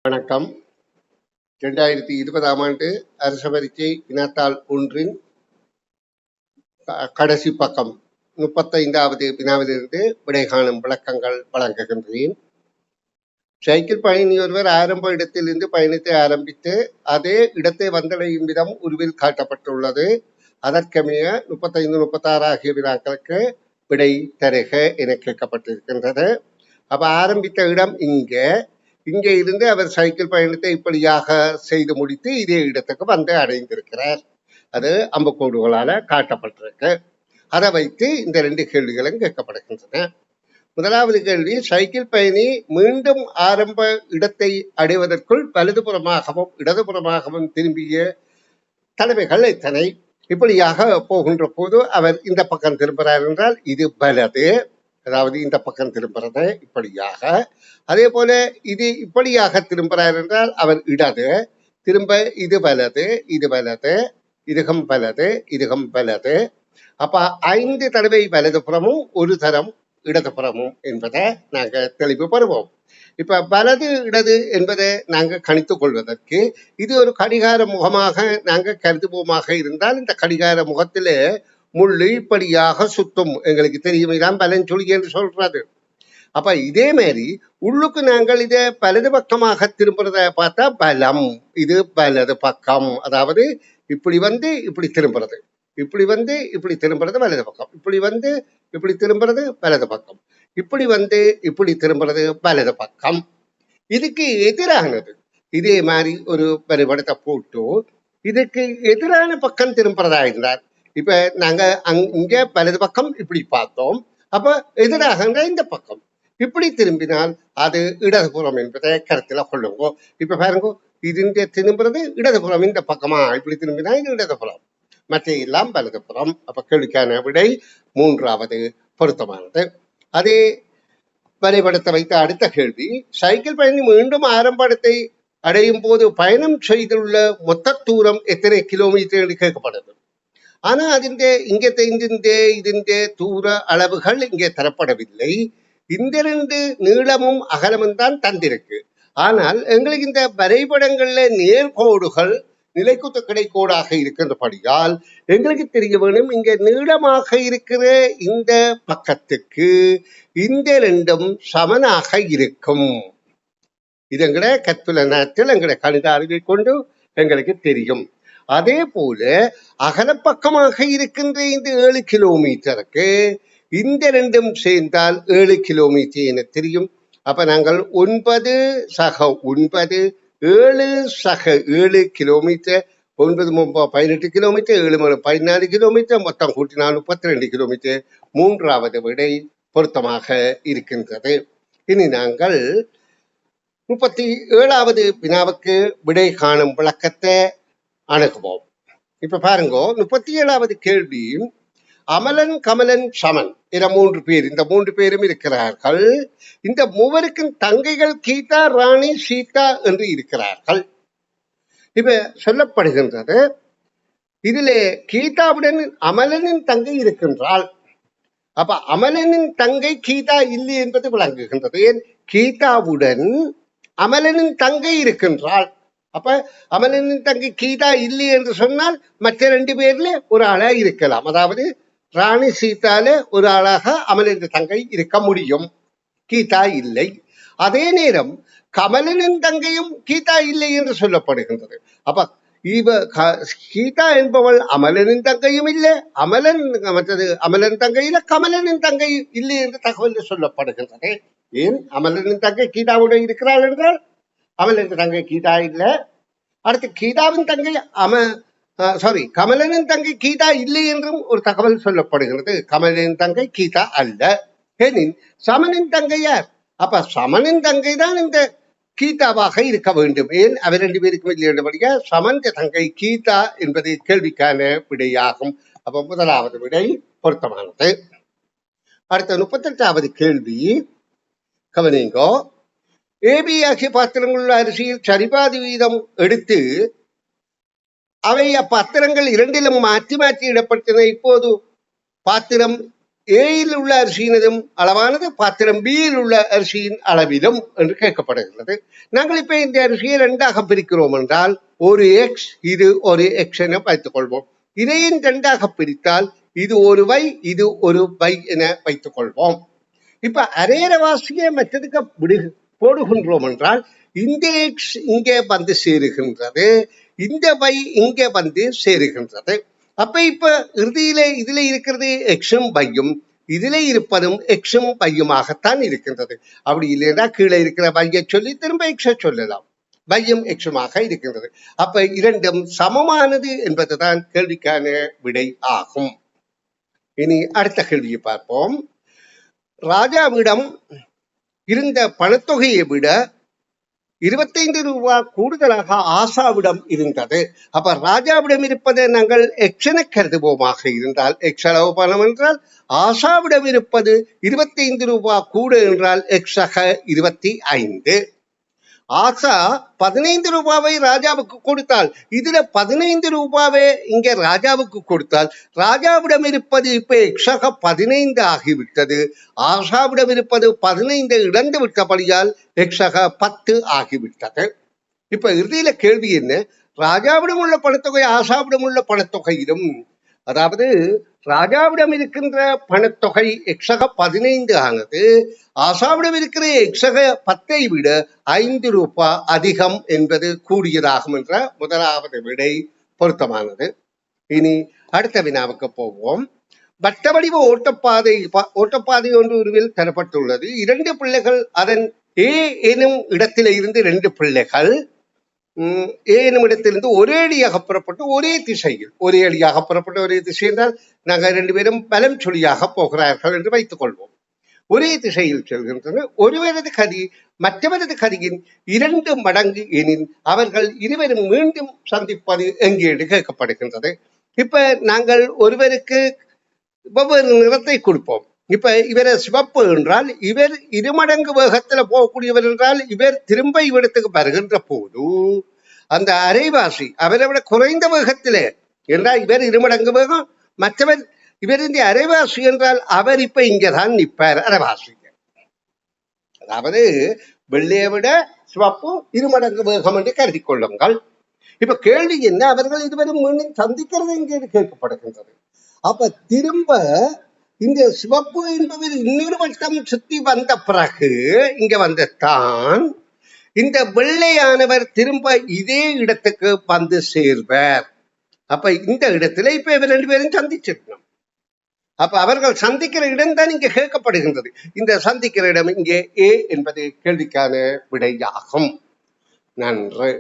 வணக்கம். 2020ஆம் ஆண்டு அரச பரீட்சை வினாத்தாள் ஒன்றின் கடைசி பக்கம் 35வது வினாவிலிருந்து விடை காணும் விளக்கங்கள் வழங்குகின்றேன். சைக்கிள் பயணி ஒருவர் ஆரம்ப இடத்திலிருந்து பயணத்தை ஆரம்பித்து அதே இடத்தை வந்தடையும் விதம் உருவில் காட்டப்பட்டுள்ளது. அதற்கமைய 35, 36 ஆகிய வினாக்களுக்கு விடை தருக என கேட்கப்பட்டிருக்கின்றது. அப்ப ஆரம்பித்த இடம் இங்கே இருந்து அவர் சைக்கிள் பயணத்தை இப்படியாக செய்து முடித்து இதே இடத்துக்கு வந்து அடைந்திருக்கிறார். அது அம்புக்கோடுகளால காட்டப்பட்டிருக்கு. அதை வைத்து இந்த 2 கேள்விகளும் கேட்கப்படுகின்றன. முதலாவது கேள்வி, சைக்கிள் பயணி மீண்டும் ஆரம்ப இடத்தை அடைவதற்குள் வலதுபுறமாகவும் இடதுபுறமாகவும் திரும்பிய தடவைகள் எத்தனை? இப்படியாக போகின்ற போது அவர் இந்த பக்கம் திரும்புகிறார் என்றால் இது வலது, அதாவது இந்த பக்கம் திரும்புறது இப்படியாக. அதே போல இது இப்படியாக திரும்புகிறார் என்றால் அவர் இடது திரும்ப, இது வலது, இது வலது, இதுகம் வலது, இதுகம் வலது. அப்ப 5 தடவை வலதுபுறமும் 1 தரம் இடதுபுறமும் என்பதை நாங்க தெளிவு பெறுவோம். இப்ப வலது இடது என்பதை நாங்க கணித்துக் கொள்வதற்கு இது ஒரு கடிகார முகமாக நாங்க கருதுவோமாக இருந்தால் இந்த கடிகார முகத்திலே முள்ளு இப்படியாக சுத்தும். எங்களுக்கு தெரியும், இதான் பலன்சுழி என்று சொல்றது. அப்ப இதே மாதிரி உள்ளுக்கு நாங்கள் இதை வலது பக்கமாக திரும்புறத பார்த்தா பலம், இது வலது பக்கம். அதாவது இப்படி வந்து இப்படி திரும்புறது, இப்படி வந்து இப்படி திரும்புறது வலது பக்கம், இப்படி வந்து இப்படி திரும்புறது வலது பக்கம், இப்படி வந்து இப்படி திரும்புறது வலது பக்கம். இதுக்கு எதிரானது இதே மாதிரி ஒரு வரைபடத்தை போட்டு இதுக்கு எதிரான பக்கம் திரும்புறதா இருந்தார். இப்ப நாங்க இங்க வலது பக்கம் இப்படி பார்த்தோம், அப்ப எதிராக இந்த பக்கம் இப்படி திரும்பினால் அது இடதுபுறம் என்பதை கருத்துல கொள்ளுங்க. இப்ப பாருங்க, இது திரும்புறது இடதுபுறம், இந்த பக்கமா இப்படி திரும்பினா இது இடதுபுறம், மற்ற எல்லாம் வலதுபுறம். அப்ப கேள்விக்கான விடை 3வது பொருத்தமானது. அதே வரைபடத்தை வைத்த அடுத்த கேள்வி, சைக்கிள் பயணி மீண்டும் ஆரம்ப இடத்தை அடையும் போது பயணம் செய்துள்ள மொத்த தூரம் எத்தனை கிலோமீட்டர் என்று கேட்கப்படுது. ஆனா ഇതിന്റെ தூர அளவுகள் இங்கே தரப்படவில்லை. இந்த 2 நீளமும் அகலமும் தான் தந்திருக்கு. ஆனால் எங்களுக்கு இந்த வரைபடங்கள்ல நேர்கோடுகள் நிலைக்குத்த கிடைக்கோடாக இருக்கின்றபடியால் எங்களுக்கு தெரிய வேணும், இங்க நீளமாக இருக்கிற இந்த பக்கத்துக்கு இந்த 2ம் சமனாக இருக்கும். இது எங்கட கற்புலனத்தில் எங்கட கணித அறிவை கொண்டு எங்களுக்கு தெரியும். அதே போல அகலப்பக்கமாக இருக்கின்ற இந்த 7 கிலோமீட்டருக்கு இந்த 2ம் சேர்ந்தால் 7 கிலோமீட்டர் என தெரியும். அப்ப நாங்கள் 9 சக 9, 7 சக 7 கிலோமீட்டர், 9 18 கிலோமீட்டர், 7 14 கிலோமீட்டர், மொத்தம் கூட்டினால் 32 கிலோமீட்டர். 3வது விடை பொருத்தமாக இருக்கின்றது. இனி நாங்கள் 37வது வினாவுக்கு விடை காணும் விளக்கத்தை அணுகுவோம். இப்ப பாருங்க, 37வது கேள்வி, அமலன் கமலன் சமன் என 3 பேர், இந்த 3 பேரும் இருக்கிறார்கள். இந்த மூவருக்கும் தங்கைகள் கீதா, ராணி, சீதா என்று இருக்கிறார்கள். இப்ப சொல்லப்படுகின்றது, இதிலே கீதாவுடன் அமலனின் தங்கை இருக்கின்றாள். அப்ப அமலனின் தங்கை கீதா இல்லை என்பது விளங்குகின்றது. ஏன், கீதாவுடன் அமலனின் தங்கை இருக்கின்றாள். அப்ப அமலனின் தங்கை கீதா இல்லை என்று சொன்னால் மற்ற 2 பேர்ல ஒரு ஆளா இருக்கலாம். அதாவது ராணி சீதால ஒரு ஆளாக அமலனின் தங்கை இருக்க முடியும், கீதா இல்லை. அதே நேரம் கமலனின் தங்கையும் கீதா இல்லை என்று சொல்லப்படுகின்றது. அப்ப கீதா என்பவள் அமலனின் தங்கையும் இல்லை, அமலன் தங்கையில கமலனின் தங்கை இல்லை என்று தகவல் சொல்லப்படுகின்றது. ஏன், அமலனின் தங்கை கீதாவுடன் இருக்கிறாள் என்றால் அமலனின் தங்கை கீதா இல்லை. அடுத்து கீதாவின் தங்கை கமலனின் தங்கை கீதா இல்லை என்றும் ஒரு தகவல் சொல்லப்படுகிறது. கமலனின் தங்கை கீதா அல்ல. ஏனின் சமனின் தங்கை யார்? அப்ப சமனின் தங்கை தான் இந்த கீதாவாக இருக்க வேண்டும். ஏன், அவர் 2 பேருக்கும் இல்லையா சமன் தங்கை கீதா என்பது கேள்விக்கான விடையாகும். அப்ப 1வது விடை பொருத்தமானது. அடுத்த 38வது கேள்வி கவனிங்கோ. ஏபி ஆகிய பாத்திரங்களுள்ள அரிசியில் சரிபாதி வீதம் எடுத்து அவை அப்பாத்திரங்கள் 2லும் மாற்றி மாற்றி இடப்பட்டன. இப்போது பாத்திரம் ஏயில் உள்ள அரிசியினதும் அளவானது பாத்திரம் பியில் உள்ள அரிசியின் அளவிலும் என்று கேட்கப்படுகிறது. நாங்கள் இப்ப இந்த அரிசியை இரண்டாக பிரிக்கிறோம் என்றால் ஒரு எக்ஸ் இது ஒரு எக்ஸ் என வைத்துக் கொள்வோம். இதையும் இரண்டாக பிரித்தால் இது ஒரு வை இது ஒரு வை என வைத்துக் கொள்வோம். இப்ப அரேரவாசியை மற்றதுக்கு போடுகின்றோம் என்றால் இந்த எக்ஸ் இங்கே வந்து சேருகின்றது, இந்த வை இங்கே வந்து சேருகின்றது. அப்ப இப்ப இறுதியில இதுல இருக்கிறது எக்ஸும் பையும், இதுல இருப்பதும் எக்ஸும் பையுமாகத்தான் இருக்கின்றது. அப்படி இல்லைன்னா கீழே இருக்கிற பையை சொல்லி திரும்ப எக்ஸை சொல்லலாம், பையும் எக்ஸுமாக இருக்கின்றது. அப்ப இரண்டும் சமமானது என்பதுதான் கேள்விக்கான விடை ஆகும். இனி அடுத்த கேள்வியை பார்ப்போம். ராஜாவிடம் இருந்த பணத்தொகையை விட 25 ரூபாய் கூடுதலாக ஆசாவிடம் இருந்தது. அப்ப ராஜாவிடம் இருப்பதை நாங்கள் எக்ஸ் என கருதுவோமாக இருந்தால் எக்ஸ் அளவு பணம் என்றால், ஆசாவிடம் இருப்பது 25 ரூபாய் கூட என்றால் எக்ஸாக 25. ஆசா 15 ரூபாவை ராஜாவுக்கு கொடுத்தால், இதுல 15 ரூபாவை இங்க ராஜாவுக்கு கொடுத்தால் ராஜாவிடம் இருப்பது இப்ப எக்ஸாக 15 ஆகிவிட்டது. ஆசாவிடம் இருப்பது 15 இழந்து விட்டபடியால் எக்ஸாக 10 ஆகிவிட்டது. இப்ப இறுதியில கேள்வி என்ன? ராஜாவிடம் உள்ள பணத்தொகை ஆசாவிடம் உள்ள பணத்தொகையிலும், அதாவது ராஜாவிடம் இருக்கின்ற பணத்தொகை எக்ஸாக 15 ஆனது, ஆசாவிடம் இருக்கிற எக்ஸாக 10 விட 5 ரூபாய் அதிகம் என்பது கூடியதாகும் என்ற முதலாவது விடை பொருத்தமானது. இனி அடுத்த வினாவுக்கு போவோம். வட்டவடிவ ஓட்டப்பாதை ஒன்று உருவில் தரப்பட்டுள்ளது. 2 பிள்ளைகள் அதன் ஏ எனும் இடத்தில இருந்து 2 பிள்ளைகள் ஏ எனும் இடத்திலிருந்து ஒரே அடியாக புறப்பட்டு ஒரே திசையில், ஒரே அடியாக புறப்பட்டு ஒரே திசை என்றால் நாங்கள் 2 பேரும் பலம் சொல்லியாக போகிறார்கள் என்று வைத்துக் கொள்வோம். ஒரே திசையில் செல்கின்றனர். ஒருவரது கதி மற்றவரது கதியின் 2 மடங்கு எனின் அவர்கள் இருவரும் மீண்டும் சந்திப்பது எங்கே என்று கேட்கப்படுகின்றது. இப்ப நாங்கள் ஒருவருக்கு வெவ்வேறு நிறத்தை கொடுப்போம். இப்ப இவரை சிவப்பு என்றால் இவர் 2 மடங்கு வேகத்துல போகக்கூடியவர் என்றால், இவர் திரும்ப இவ்விடத்துக்கு வருகின்ற போது அந்த அரைவாசி அவரை விட குறைந்த வேகத்திலே என்றால் இவர் 2 மடங்கு வேகம், மற்றவர் இவர் இந்த அரைவாசி என்றால் அவர் இப்ப இங்கதான் நிற்பார் அரைவாசி. அதாவது வெள்ளையை விட சிவப்பு 2 மடங்கு வேகம் என்று கருதி கொள்ளுங்கள். இப்ப கேள்வி என்ன? அவர்கள் இருவரும் மீண்டும் சந்திக்கிறது எங்கே கேட்கப்படுகின்றது. அப்ப திரும்ப இந்த சிவப்பு என்பவர் இன்னொரு வட்டம் சுத்தி வந்த பிறகு இங்க வந்துத்தான் இந்த வெள்ளையானவர் திரும்ப இதே இடத்துக்கு வந்து சேர்வார். அப்ப இந்த இடத்துல இப்ப இவர் 2 பேரும் சந்திச்சிருக்கணும். அப்ப அவர்கள் சந்திக்கிற இடம் தான் இங்க கேட்கப்படுகின்றது. இந்த சந்திக்கிற இடம் இங்கே ஏ என்பது கேள்விக்கான விடையாகும். நன்று.